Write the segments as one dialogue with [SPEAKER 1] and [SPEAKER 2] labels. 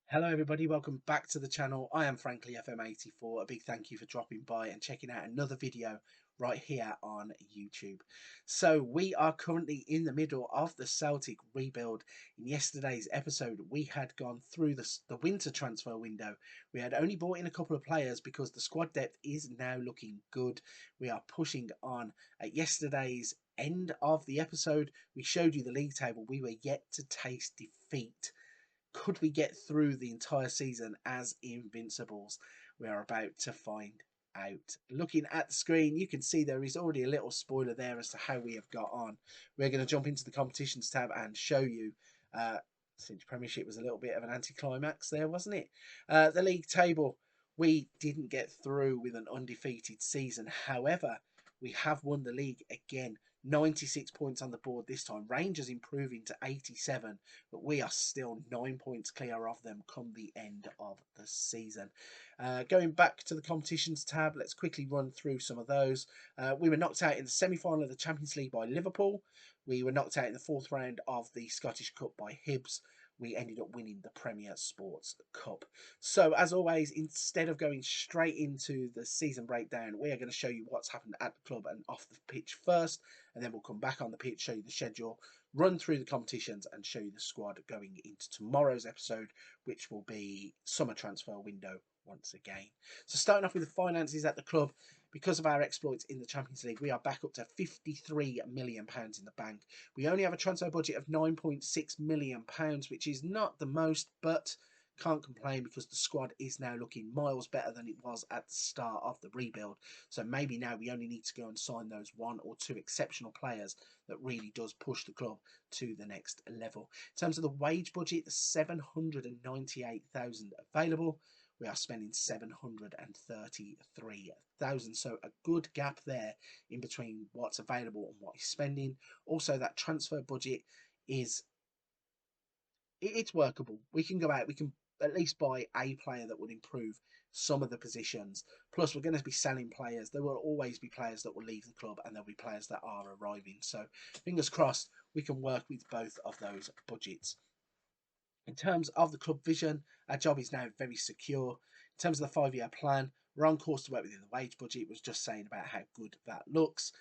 [SPEAKER 1] Hello everybody, welcome back to the channel. I am frankly FM84. A big thank you for dropping by and checking out another video right here on YouTube. So we are currently in the middle of the Celtic rebuild. In yesterday's episode we had gone through the winter transfer window. We had only brought in a couple of players because the squad depth is now looking good. We are pushing on. At yesterday's end of the episode we showed you the league table. We were yet to taste defeat. Could we get through the entire season as Invincibles? We are about to find out. Looking at the screen, you can see there is already a little spoiler there as to how we have got on. We're going to jump into the competitions tab and show you. Since Premiership was a little bit of an anticlimax there, wasn't it? The league table, we didn't get through with an undefeated season. However, we have won the league again. 96 points on the board this time. Rangers improving to 87, but we are still 9 points clear of them come the end of the season. Going back to the competitions tab, let's quickly run through some of those. We were knocked out in the semi-final of the Champions League by Liverpool. We were knocked out in the fourth round of the Scottish Cup by Hibs. We ended up winning the Premier Sports Cup. So, as always, instead of going straight into the season breakdown, we are going to show you what's happened at the club and off the pitch first, and then we'll come back on the pitch, show you the schedule, run through the competitions, and show you the squad going into tomorrow's episode, which will be summer transfer window once again. So starting off with the finances at the club, because of our exploits in the Champions League, we are back up to £53 million in the bank. We only have a transfer budget of £9.6 million, which is not the most, but can't complain because the squad is now looking miles better than it was at the start of the rebuild. So maybe now we only need to go and sign those one or two exceptional players that really does push the club to the next level. In terms of the wage budget, the 798,000 available. We are spending 733,000. So a good gap there in between what's available and what he's spending. Also, that transfer budget is it's workable. We can go out, we can at least buy a player that would improve some of the positions. Plus, we're going to be selling players. There will always be players that will leave the club and there'll be players that are arriving. So, fingers crossed, we can work with both of those budgets. In terms of the club vision, our job is now very secure. In terms of the 5-year plan, we're on course to work within the wage budget. It was just saying about how good that looks.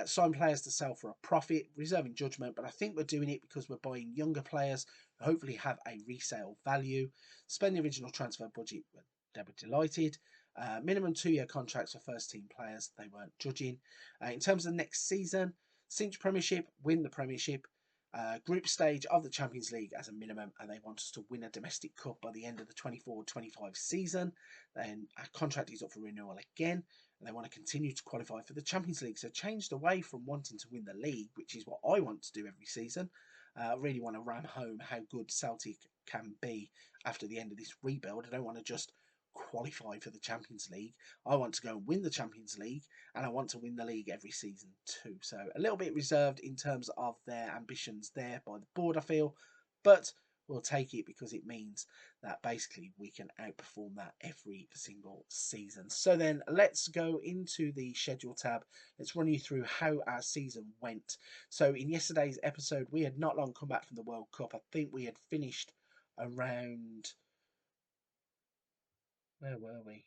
[SPEAKER 1] Sign players to sell for a profit, reserving judgment, but I think we're doing it because we're buying younger players who hopefully have a resale value. Spend the original transfer budget, they were delighted. Minimum 2-year contracts for first team players, they weren't judging. In terms of the next season, cinch Premiership, win the Premiership. Group stage of the Champions League as a minimum, and they want us to win a domestic cup by the end of the 24-25 season. Then our contract is up for renewal again, and they want to continue to qualify for the Champions League. So changed away from wanting to win the league, which is what I want to do every season. I really want to ram home how good Celtic can be after the end of this rebuild. I don't want to just qualify for the Champions League. I want to go and win the Champions League, and I want to win the league every season too. So a little bit reserved in terms of their ambitions there by the board, I feel, but we'll take it because it means that basically we can outperform that every single season. So then let's go into the schedule tab. Let's run you through how our season went. So in yesterday's episode, we had not long come back from the World Cup. I think we had finished around, where were we?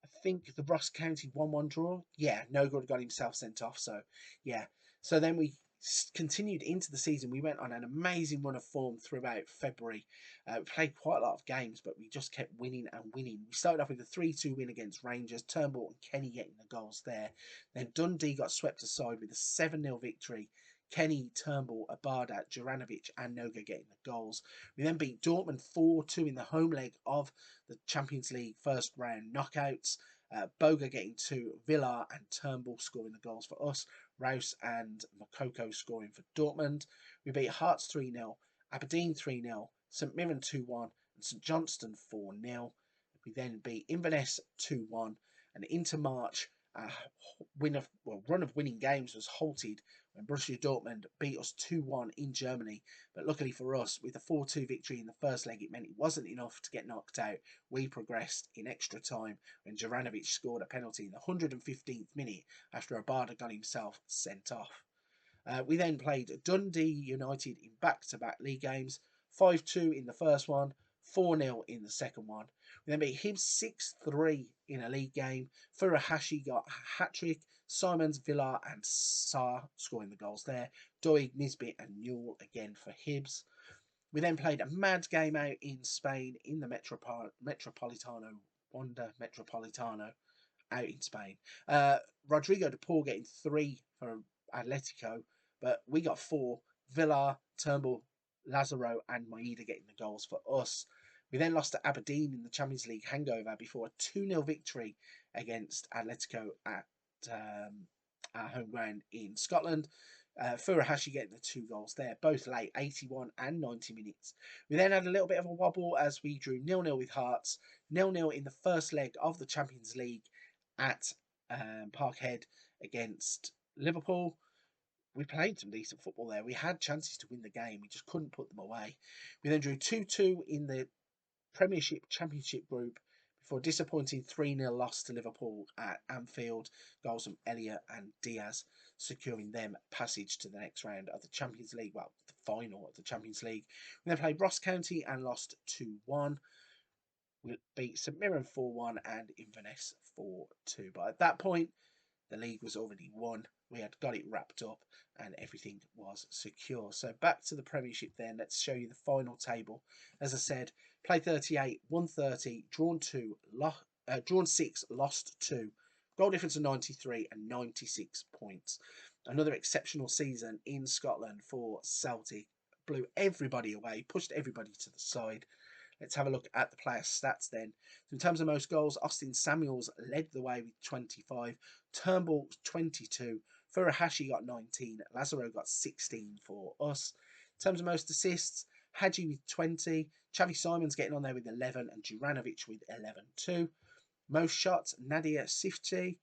[SPEAKER 1] I think the Ross County 1-1 draw. Yeah, no good got himself sent off. So, yeah. So then we continued into the season. We went on an amazing run of form throughout February. We played quite a lot of games, but we just kept winning and winning. We started off with a 3-2 win against Rangers. Turnbull and Kenny getting the goals there. Then Dundee got swept aside with a 7-0 victory. Kenny, Turnbull, Abada, Juranovic and Noga getting the goals. We then beat Dortmund 4-2 in the home leg of the Champions League first round knockouts. Boga getting 2, Villar and Turnbull scoring the goals for us. Rouse and Makoko scoring for Dortmund. We beat Hearts 3-0, Aberdeen 3-0, St Mirren 2-1 and St Johnstone 4-0. We then beat Inverness 2-1 and into March run of winning games was halted when Borussia Dortmund beat us 2-1 in Germany. But luckily for us, with a 4-2 victory in the first leg, it meant it wasn't enough to get knocked out. We progressed in extra time when Juranovic scored a penalty in the 115th minute after Abada got himself sent off. We then played Dundee United in back-to-back league games, 5-2 in the first one, 4-0 in the second one. We then beat Hibs 6-3 in a league game. Furuhashi got a hat-trick. Simons, Villar and Sarr scoring the goals there. Doig, Nisbet and Newell again for Hibs. We then played a mad game out in Spain in the Metropolitano, Wanda Metropolitano out in Spain. Rodrigo de Paul getting 3 for Atletico, but we got 4. Villar, Turnbull, Lazaro and Maeda getting the goals for us. We then lost to Aberdeen in the Champions League hangover before a 2-0 victory against Atletico at our home ground in Scotland. Furuhashi getting the 2 goals there, both late, 81 and 90 minutes. We then had a little bit of a wobble as we drew 0-0 with Hearts, 0-0 in the first leg of the Champions League at Parkhead against Liverpool. We played some decent football there. We had chances to win the game. We just couldn't put them away. We then drew 2-2 in the Premiership Championship group before a disappointing 3-0 loss to Liverpool at Anfield. Goals from Elliott and Diaz securing them passage to the next round of the Champions League. Well, the final of the Champions League. We then played Ross County and lost 2-1. We beat St Mirren 4-1 and Inverness 4-2. But at that point, the league was already won. We had got it wrapped up and everything was secure. So back to the Premiership then. Let's show you the final table. As I said, played 38, won 30, drawn 6, lost 2. Goal difference of 93 and 96 points. Another exceptional season in Scotland for Celtic. Blew everybody away, pushed everybody to the side. Let's have a look at the player stats then. So in terms of most goals, Austin Samuels led the way with 25, Turnbull 22, Furuhashi got 19, Lazaro got 16 for us. In terms of most assists, Hadji with 20, Xavi Simons getting on there with 11 and Juranovic with 11 too. Most shots, Nadia Sifchi,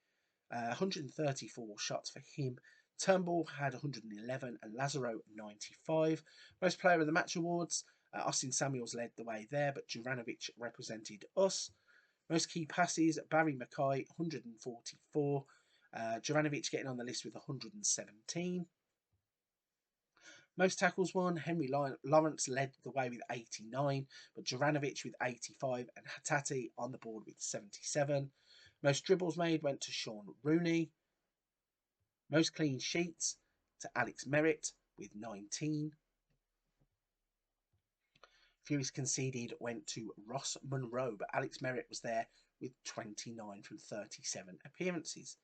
[SPEAKER 1] 134 shots for him. Turnbull had 111 and Lazaro 95. Most player of the match awards, Austin Samuels led the way there, but Juranovic represented us. Most key passes, Barry Mackay, 144. Juranovic getting on the list with 117. Most tackles won, Henry Lawrence led the way with 89, but Juranovic with 85 and Hatate on the board with 77. Most dribbles made went to Sean Rooney. Most clean sheets to Alex Merritt with 19. Fewest conceded went to Ross Munro, but Alex Merritt was there with 29 from 37 appearances.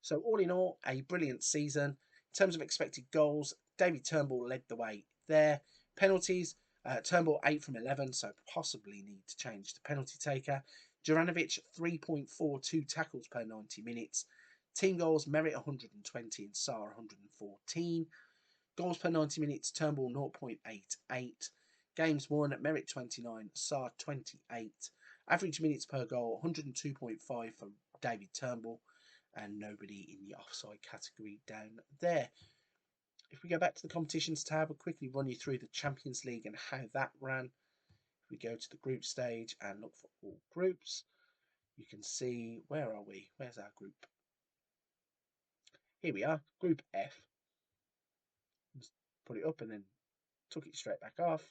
[SPEAKER 1] So all in all, a brilliant season. In terms of expected goals, David Turnbull led the way there. Penalties, Turnbull 8 from 11, so possibly need to change the penalty taker. Juranovic 3.42 tackles per 90 minutes. Team goals, Merritt 120 and Sarr 114. Goals per 90 minutes, Turnbull 0.88. Games won, Merritt 29, Sarr 28. Average minutes per goal, 102.5 for David Turnbull, and nobody in the offside category down there. If we go back to the competitions tab, I'll quickly run you through the Champions League and how that ran. If we go to the group stage and look for all groups, you can see, where are we? Where's our group? Here we are, Group F. Just put it up and then took it straight back off.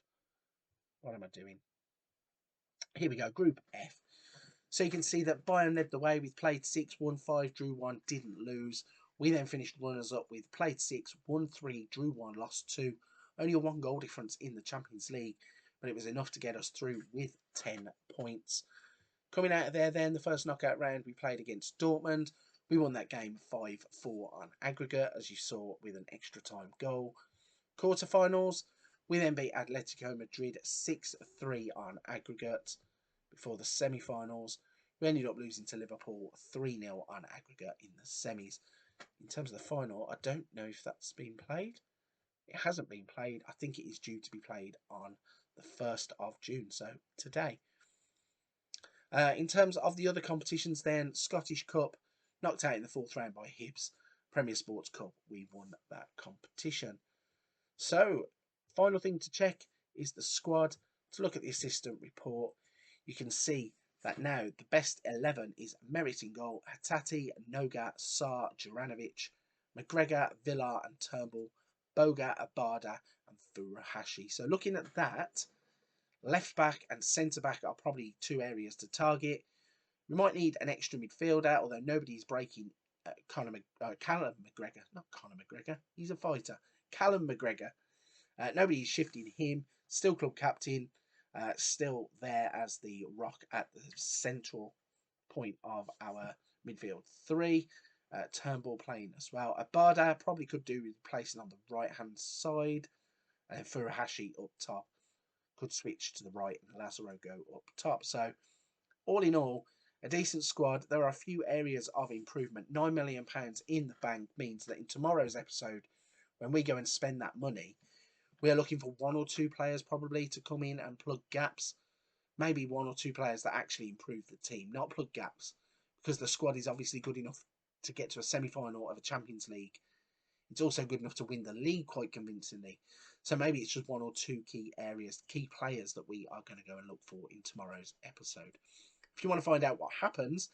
[SPEAKER 1] What am I doing? Here we go, Group F. So you can see that Bayern led the way with played 6, won 5, drew 1, didn't lose. We then finished runners up with played 6, won 3, drew 1, lost 2. Only a 1 goal difference in the Champions League, but it was enough to get us through with 10 points. Coming out of there then, the first knockout round, we played against Dortmund. We won that game 5-4 on aggregate, as you saw, with an extra time goal. Quarterfinals, we then beat Atletico Madrid 6-3 on aggregate. Before the semi-finals, we ended up losing to Liverpool 3-0 on aggregate in the semis. In terms of the final, I don't know if that's been played. It hasn't been played. I think it is due to be played on the 1st of June, so today. In terms of the other competitions then, Scottish Cup, knocked out in the 4th round by Hibs. Premier Sports Cup, we won that competition. So, final thing to check is the squad. To look at the assistant report, you can see that now the best 11 is Merritt in goal, Hatate, Noga, Sarr, Juranovic, McGregor, Villar and Turnbull, Boga, Abada and Furuhashi. So looking at that, Left back and centre back are probably two areas to target. We might need an extra midfielder, although nobody's breaking Callum McGregor. Not Conor McGregor, he's a fighter. Callum McGregor. Nobody's shifting him. Still club captain. Still there as the rock at the central point of our midfield three. Turnbull playing as well. Abada probably could do with placing on the right hand side. And Furuhashi up top. Could switch to the right and Lazaro go up top. So all in all, a decent squad. There are a few areas of improvement. £9 million in the bank means that in tomorrow's episode, when we go and spend that money, we are looking for one or two players probably to come in and plug gaps. Maybe one or two players that actually improve the team, not plug gaps, because the squad is obviously good enough to get to a semi-final of a Champions League. It's also good enough to win the league quite convincingly. So maybe it's just one or two key areas, key players that we are going to go and look for in tomorrow's episode. If you want to find out what happens,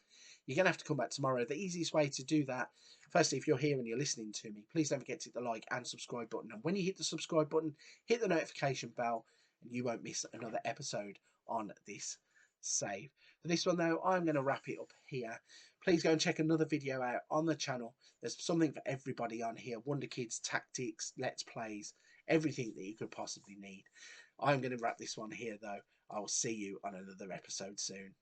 [SPEAKER 1] you're going to have to come back tomorrow. The easiest way to do that, firstly, if you're here and you're listening to me, please don't forget to hit the like and subscribe button. And when you hit the subscribe button, hit the notification bell, and you won't miss another episode on this save. For this one, though, I'm going to wrap it up here. Please go and check another video out on the channel. There's something for everybody on here. Wonder Kids, tactics, let's plays, everything that you could possibly need. I'm going to wrap this one here, though. I will see you on another episode soon.